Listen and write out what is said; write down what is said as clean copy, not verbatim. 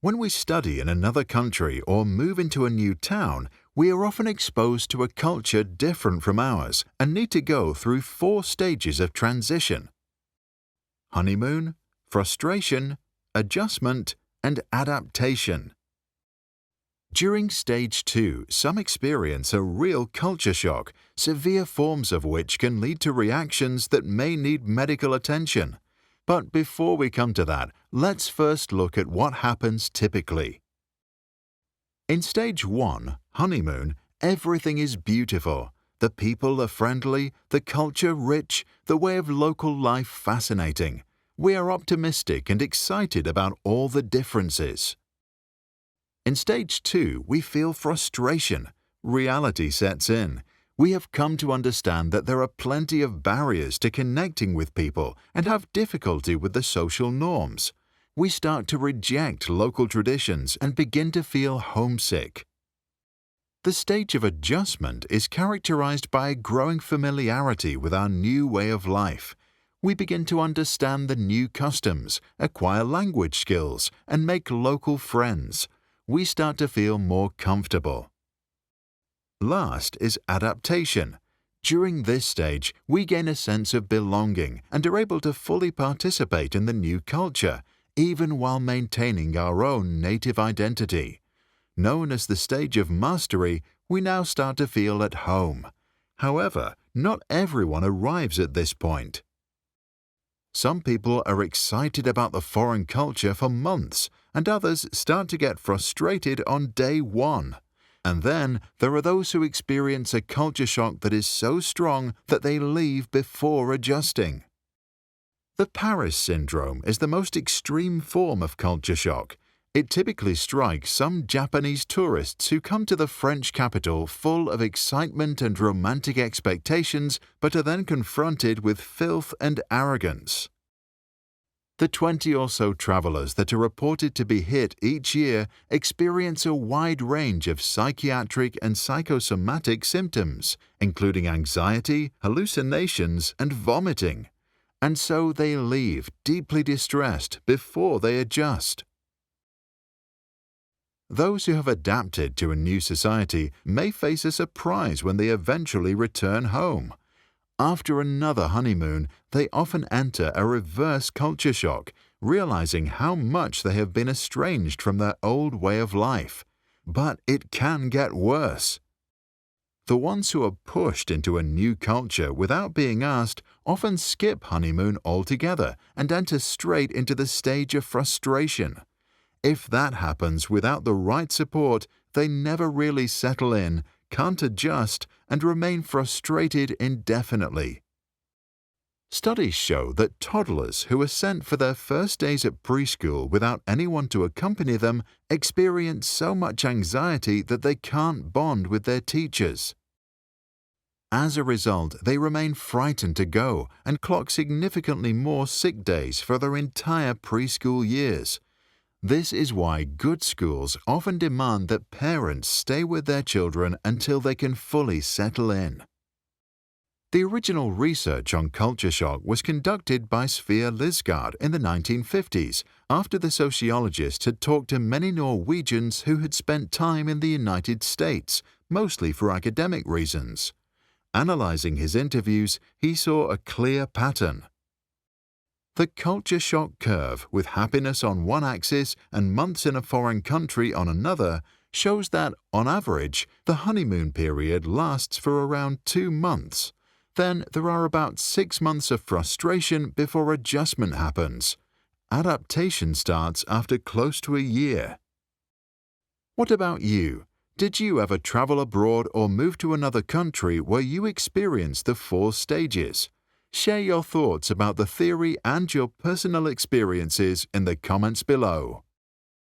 When we study in another country or move into a new town, we are often exposed to a culture different from ours and need to go through 4 stages of transition: honeymoon, frustration, adjustment, and adaptation. During Stage 2, some experience a real culture shock, severe forms of which can lead to reactions that may need medical attention. But before we come to that, let's first look at what happens typically. In Stage 1, honeymoon, everything is beautiful. The people are friendly, the culture rich, the way of local life fascinating. We are optimistic and excited about all the differences. In Stage 2, we feel frustration. Reality sets in. We have come to understand that there are plenty of barriers to connecting with people and have difficulty with the social norms. We start to reject local traditions and begin to feel homesick. The stage of adjustment is characterized by a growing familiarity with our new way of life. We begin to understand the new customs, acquire language skills, and make local friends. We start to feel more comfortable. Last is adaptation. During this stage, we gain a sense of belonging and are able to fully participate in the new culture, even while maintaining our own native identity. Known as the stage of mastery, we now start to feel at home. However, not everyone arrives at this point. Some people are excited about the foreign culture for months, and others start to get frustrated on day 1. And then there are those who experience a culture shock that is so strong that they leave before adjusting. The Paris syndrome is the most extreme form of culture shock. It typically strikes some Japanese tourists who come to the French capital full of excitement and romantic expectations, but are then confronted with filth and arrogance. The 20 or so travelers that are reported to be hit each year experience a wide range of psychiatric and psychosomatic symptoms, including anxiety, hallucinations, and vomiting. And so they leave deeply distressed before they adjust. Those who have adapted to a new society may face a surprise when they eventually return home. After another honeymoon, they often enter a reverse culture shock, realizing how much they have been estranged from their old way of life. But it can get worse. The ones who are pushed into a new culture without being asked often skip honeymoon altogether and enter straight into the stage of frustration. If that happens without the right support, they never really settle in, can't adjust, and remain frustrated indefinitely. Studies show that toddlers who are sent for their first days at preschool without anyone to accompany them experience so much anxiety that they can't bond with their teachers. As a result, they remain frightened to go and clock significantly more sick days for their entire preschool years. This is why good schools often demand that parents stay with their children until they can fully settle in. The original research on culture shock was conducted by Sofia Lisgard in the 1950s, after the sociologist had talked to many Norwegians who had spent time in the United States, mostly for academic reasons. Analyzing his interviews, he saw a clear pattern. The culture shock curve, with happiness on one axis and months in a foreign country on another, shows that, on average, the honeymoon period lasts for around 2 months. Then there are about 6 months of frustration before adjustment happens. Adaptation starts after close to a year. What about you? Did you ever travel abroad or move to another country where you experienced the 4 stages? Share your thoughts about the theory and your personal experiences in the comments below.